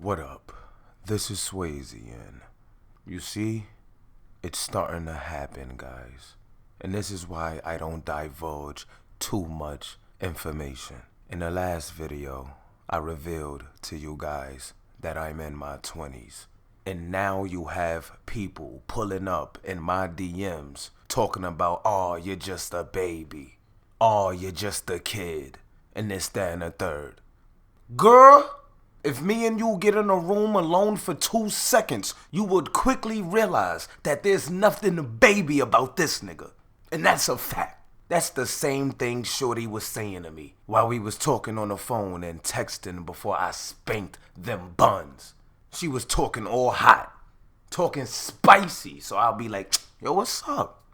What up? This is Swayze, and you see, it's starting to happen, guys. And this is why I don't divulge too much information. In the last video, I revealed to you guys that I'm in my 20s. And now you have people pulling up in my DMs talking about, oh, you're just a baby. Oh, you're just a kid. And this, that, and the third. Girl, if me and you get in a room alone for 2 seconds, you would quickly realize that there's nothing baby about this nigga. And that's a fact. That's the same thing Shorty was saying to me while we was talking on the phone and texting before I spanked them buns. She was talking all hot, talking spicy. So I'll be like, yo, what's up?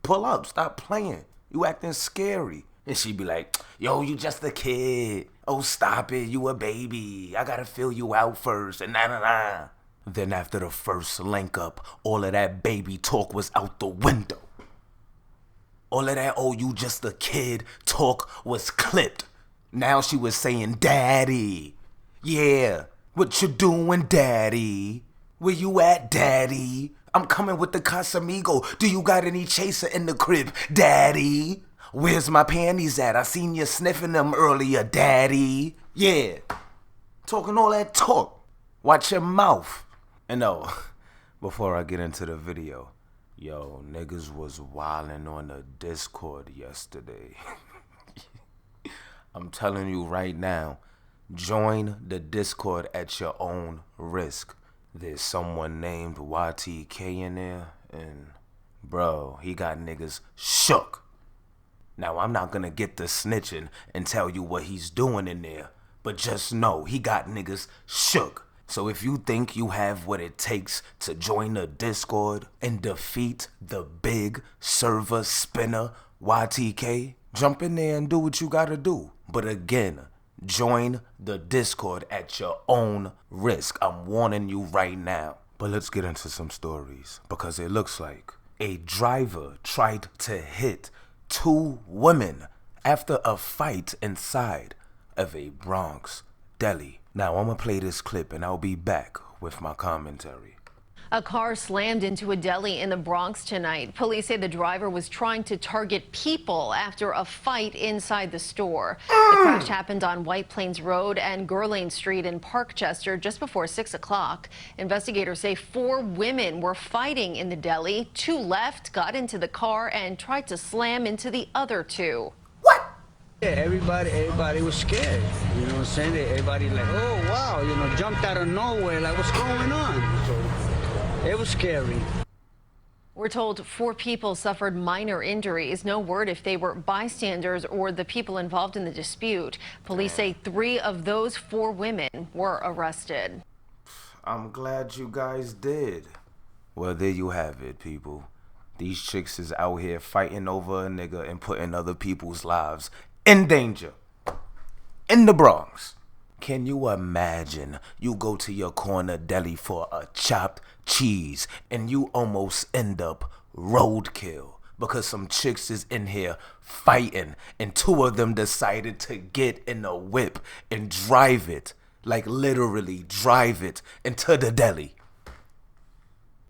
Pull up, stop playing. You acting scary. And she'd be like, yo, you just a kid. Oh, stop it, you a baby. I gotta fill you out first, and nah. Then after the first link up, all of that baby talk was out the window. All of that, oh, you just a kid talk was clipped. Now she was saying, daddy. Yeah, what you doing, daddy? Where you at, daddy? I'm coming with the Casamigo. Do you got any chaser in the crib, daddy? Where's my panties at? I seen you sniffing them earlier, daddy. Yeah. Talking all that talk. Watch your mouth. And before I get into the video, yo, niggas was wildin' on the Discord yesterday. I'm telling you right now, join the Discord at your own risk. There's someone named YTK in there, and bro, he got niggas shook. Now, I'm not gonna get the snitching and tell you what he's doing in there, but just know he got niggas shook. So if you think you have what it takes to join the Discord and defeat the big server spinner YTK, jump in there and do what you gotta do. But again, join the Discord at your own risk. I'm warning you right now. But let's get into some stories, because it looks like a driver tried to hit 2 women after a fight inside of a Bronx deli. Now I'm gonna play this clip and I'll be back with my commentary. A car slammed into a deli in the Bronx tonight. Police say the driver was trying to target people after a fight inside the store. The crash happened on White Plains Road and Gurlane Street in Parkchester just before 6 o'clock. Investigators say 4 women were fighting in the deli. 2 left, got into the car, and tried to slam into the other 2. Yeah, everybody was scared. You know what I'm saying? Everybody like, oh wow, jumped out of nowhere, like what's going on? So it was scary. We're told 4 people suffered minor injuries. No word if they were bystanders or the people involved in the dispute. Police say 3 of those 4 women were arrested. I'm glad you guys did. Well, there you have it, people. These chicks is out here fighting over a nigga and putting other people's lives in danger. In the Bronx. Can you imagine you go to your corner deli for a chopped cheese and you almost end up roadkill because some chicks is in here fighting and 2 of them decided to get in a whip and drive it, like literally drive it into the deli?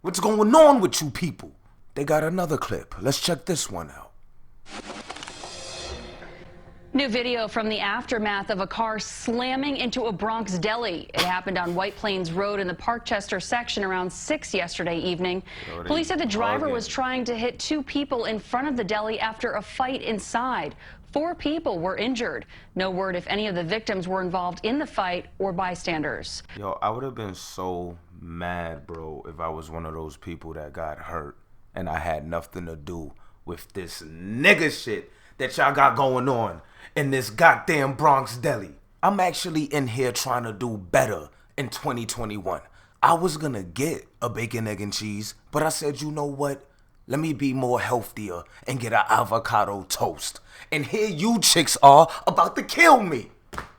What's going on with you people? They got another clip. Let's check this one out. New video from the aftermath of a car slamming into a Bronx deli. It happened on White Plains Road in the Parkchester section around 6 yesterday evening. Police said the driver was trying to hit 2 people in front of the deli after a fight inside. 4 people were injured. No word if any of the victims were involved in the fight or bystanders. Yo, I would have been so mad, bro, if I was one of those people that got hurt and I had nothing to do with this nigga shit that y'all got going on in this goddamn Bronx deli. I'm actually in here trying to do better in 2021. I was gonna get a bacon, egg, and cheese, but I said, you know what? Let me be more healthier and get an avocado toast. And here you chicks are about to kill me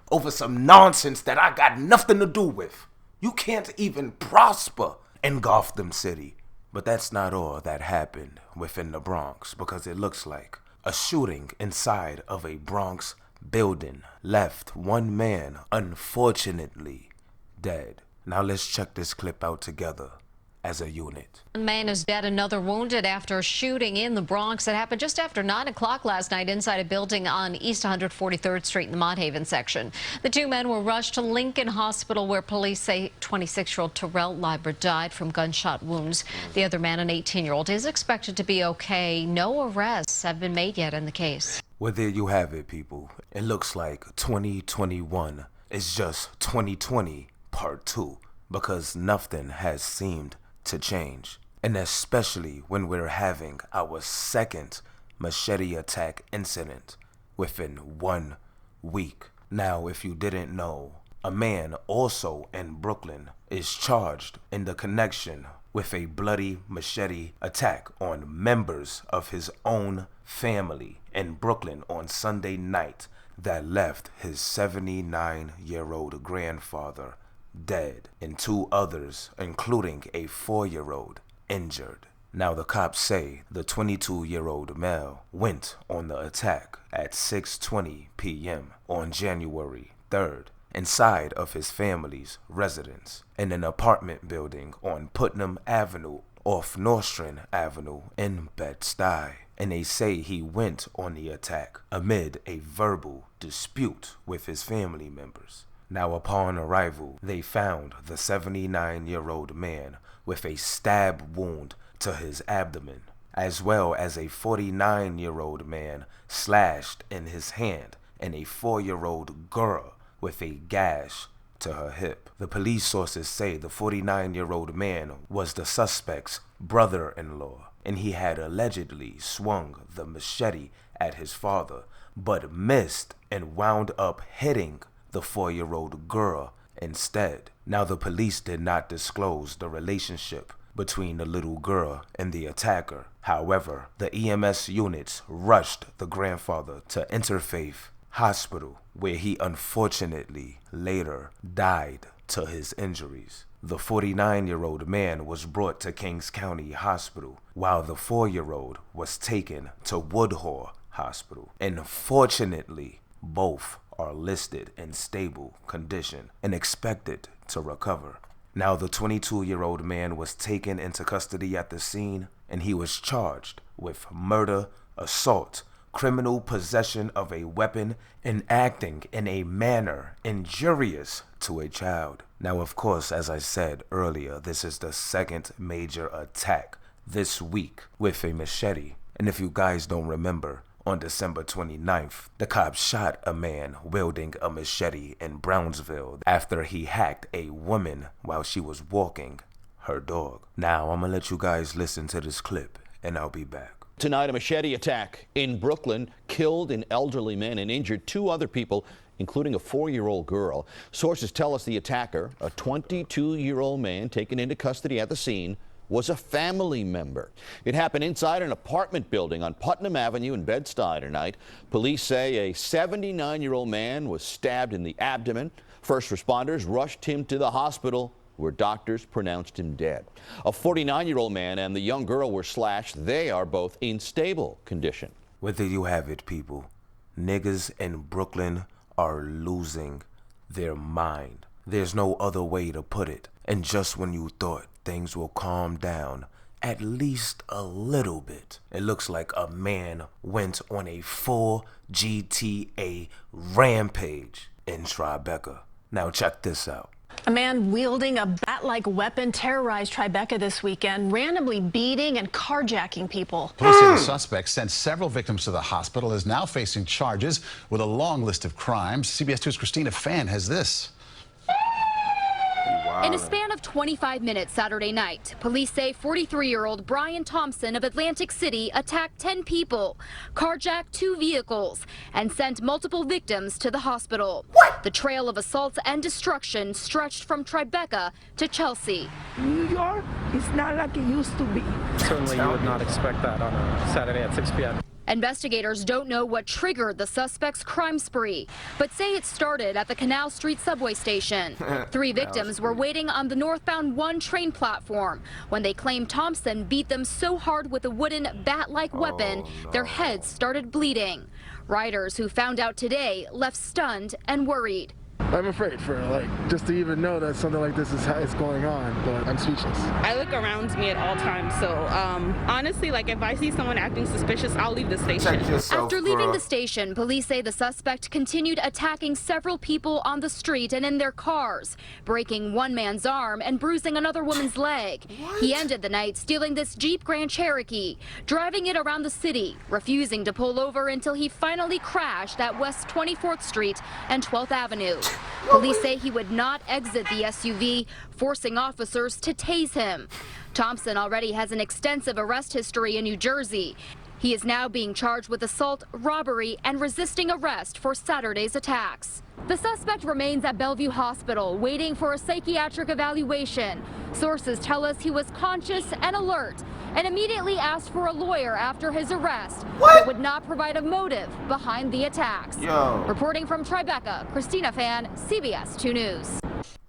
over some nonsense that I got nothing to do with. You can't even prosper in Gotham City. But that's not all that happened within the Bronx, because it looks like a shooting inside of a Bronx building left 1 man, unfortunately, dead. Now let's check this clip out together as a unit. One man is dead, another wounded after a shooting in the Bronx. It happened just after 9 o'clock last night inside a building on East 143rd Street in the Mott Haven section. The two men were rushed to Lincoln Hospital, where police say 26-year-old Terrell Leiber died from gunshot wounds. The other man, an 18-year-old, is expected to be okay. No arrests have been made yet in the case. Well, there you have it, people. It looks like 2021 is just 2020 part 2, because nothing has seemed to change. And especially when we're having our second machete attack incident within 1 week. Now, if you didn't know, a man also in Brooklyn is charged in the connection with a bloody machete attack on members of his own family in Brooklyn on Sunday night that left his 79-year-old grandfather dead and 2 others, including a 4-year-old, injured. Now the cops say the 22-year-old male went on the attack at 6:20 p.m. on January 3rd inside of his family's residence in an apartment building on Putnam Avenue off Nostrand Avenue in Bed-Stuy. And they say he went on the attack amid a verbal dispute with his family members. Now, upon arrival, they found the 79-year-old man with a stab wound to his abdomen, as well as a 49-year-old man slashed in his hand and a 4-year-old girl with a gash to her hip. The police sources say the 49-year-old man was the suspect's brother-in-law, and he had allegedly swung the machete at his father, but missed and wound up hitting the 4-year-old girl instead. Now, the police did not disclose the relationship between the little girl and the attacker. However, the EMS units rushed the grandfather to Interfaith Hospital, where he unfortunately later died to his injuries. The 49-year-old man was brought to Kings County Hospital, while the 4-year-old was taken to Woodhull Hospital. And fortunately, both are listed in stable condition and expected to recover. Now, the 22-year-old man was taken into custody at the scene, and he was charged with murder, assault, criminal possession of a weapon, and acting in a manner injurious to a child. Now, of course, as I said earlier, this is the second major attack this week with a machete. And if you guys don't remember, on December 29th, the cops shot a man wielding a machete in Brownsville after he hacked a woman while she was walking her dog. Now, I'm gonna let you guys listen to this clip, and I'll be back. Tonight, a machete attack in Brooklyn killed an elderly man and injured 2 other people, including a 4-year-old girl. Sources tell us the attacker, a 22-year-old man taken into custody at the scene, was a family member. It happened inside an apartment building on Putnam Avenue in Bed-Stuy tonight. Police say a 79-year-old man was stabbed in the abdomen. First responders rushed him to the hospital, where doctors pronounced him dead. A 49-year-old man and the young girl were slashed. They are both in stable condition. Whether you have it, people, niggas in Brooklyn are losing their mind. There's no other way to put it. And just when you thought things will calm down at least a little bit, it looks like a man went on a full GTA rampage in Tribeca. Now check this out. A man wielding a bat-like weapon terrorized Tribeca this weekend, randomly beating and carjacking people. Police say the suspect sent several victims to the hospital, is now facing charges with a long list of crimes. CBS 2's Christina Fan has this. In a span of 25 minutes Saturday night, police say 43-year-old Brian Thompson of Atlantic City attacked 10 people, carjacked 2 vehicles, and sent multiple victims to the hospital. What? The trail of assaults and destruction stretched from Tribeca to Chelsea. New York is not like it used to be. Certainly you would not expect that on a Saturday at 6 p.m. Investigators don't know what triggered the suspect's crime spree, but say it started at the Canal Street subway station. 3 victims were waiting on the northbound 1 train platform when they claimed Thompson beat them so hard with a wooden bat-like weapon, their heads started bleeding. Riders who found out today left stunned and worried. I'm afraid for just to even know that something like this is going on, but I'm speechless. I look around me at all times, so honestly, if I see someone acting suspicious, I'll leave the station. After leaving the station, police say the suspect continued attacking several people on the street and in their cars, breaking one man's arm and bruising another woman's leg. What? He ended the night stealing this Jeep Grand Cherokee, driving it around the city, refusing to pull over until he finally crashed at West 24th Street and 12th Avenue. Police say he would not exit the SUV, forcing officers to tase him. Thompson already has an extensive arrest history in New Jersey. He is now being charged with assault, robbery, and resisting arrest for Saturday's attacks. The suspect remains at Bellevue Hospital waiting for a psychiatric evaluation. Sources tell us he was conscious and alert and immediately asked for a lawyer after his arrest, but would not provide a motive behind the attacks. Reporting from Tribeca, Christina Fan, CBS 2 News.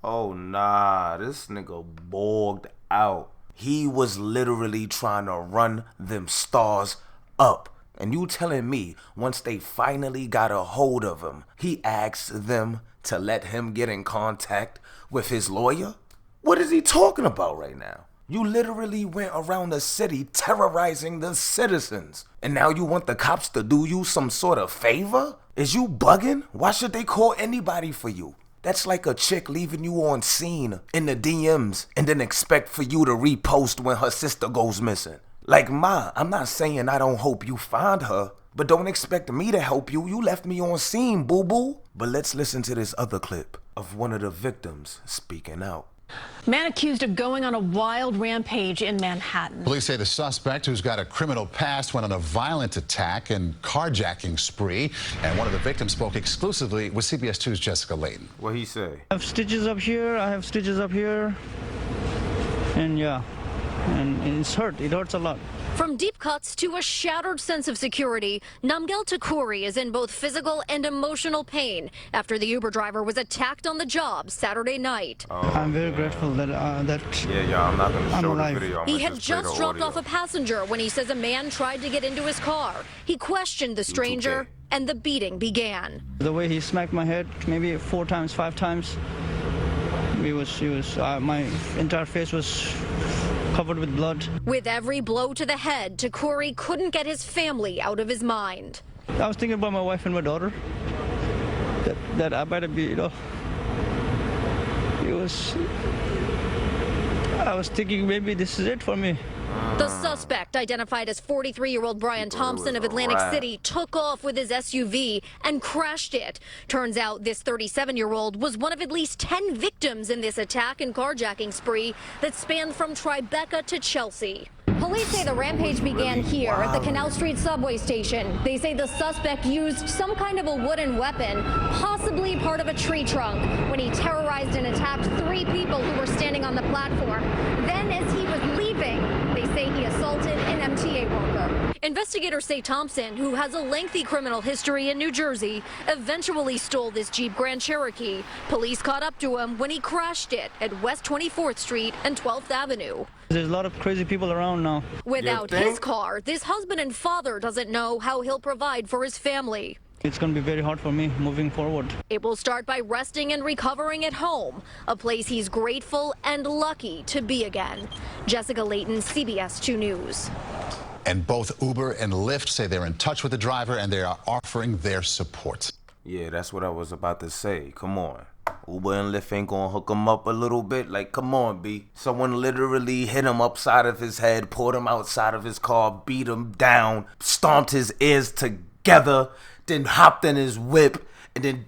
Oh nah, this nigga bogged out. He was literally trying to run them stars up. And you telling me once they finally got a hold of him, he asked them to let him get in contact with his lawyer? What is he talking about right now? You literally went around the city terrorizing the citizens. And now you want the cops to do you some sort of favor? Is you bugging? Why should they call anybody for you? That's like a chick leaving you on scene in the DMs and then expect for you to repost when her sister goes missing. Like, Ma, I'm not saying I don't hope you find her, but don't expect me to help you. You left me on scene, boo-boo. But let's listen to this other clip of one of the victims speaking out. Man accused of going on a wild rampage in Manhattan. Police say the suspect, who's got a criminal past, went on a violent attack and carjacking spree. And one of the victims spoke exclusively with CBS 2's Jessica Layton. What'd he say? I have stitches up here, I have stitches up here, and yeah, and it's hurt. It hurts a lot. From deep cuts to a shattered sense of security, Namgel Takuri is in both physical and emotional pain after the Uber driver was attacked on the job Saturday night. I'm very grateful that I'm not going to show the video. He had just dropped off a passenger when he says a man tried to get into his car. He questioned the stranger and the beating began. The way he smacked my head, maybe 4 times, 5 times, my entire face was covered with blood. With every blow to the head, Takuri couldn't get his family out of his mind. I was thinking about my wife and my daughter. That I better be, I was thinking maybe this is it for me. The suspect, identified as 43-year-old Brian Thompson of Atlantic City, took off with his SUV and crashed it. Turns out this 37-year-old was one of at least 10 victims in this attack and carjacking spree that spanned from Tribeca to Chelsea. Police say the rampage began here at the Canal Street subway station. They say the suspect used some kind of a wooden weapon, possibly part of a tree trunk, when he terrorized and attacked 3 people who were standing on the platform. Then, as he was leaving, they say he assaulted an MTA worker. Investigators say Thompson, who has a lengthy criminal history in New Jersey, eventually stole this Jeep Grand Cherokee. Police caught up to him when he crashed it at West 24th Street and 12th Avenue. There's a lot of crazy people around now. Without his car, this husband and father doesn't know how he'll provide for his family. It's going to be very hard for me moving forward. It will start by resting and recovering at home, a place he's grateful and lucky to be again. Jessica Layton, CBS 2 News. And both Uber and Lyft say they're in touch with the driver and they are offering their support. Yeah, that's what I was about to say. Come on. Uber and Lyft ain't gonna hook him up a little bit? Like, come on, B. Someone literally hit him upside of his head, pulled him outside of his car, beat him down, stomped his ears together, then hopped in his whip, and then...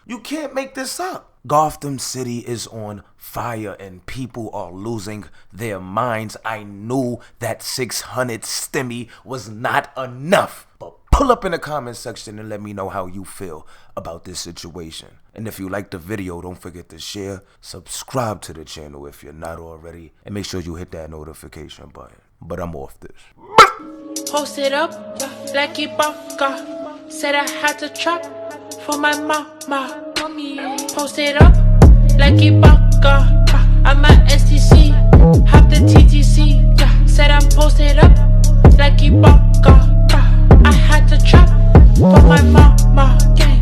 You can't make this up. Gotham City is on fire and people are losing their minds. I knew that 600 stimmy was not enough. But pull up in the comment section and let me know how you feel about this situation. And if you like the video, don't forget to share, subscribe to the channel if you're not already, and make sure you hit that notification button. But I'm off this. Post it up like Ibaka. Said I had to chop for my mama. Post it up like Ibaka. I'm at STC, have the TTC. Yeah, said I'm posted up like Ibaka. I had to chop for my mama.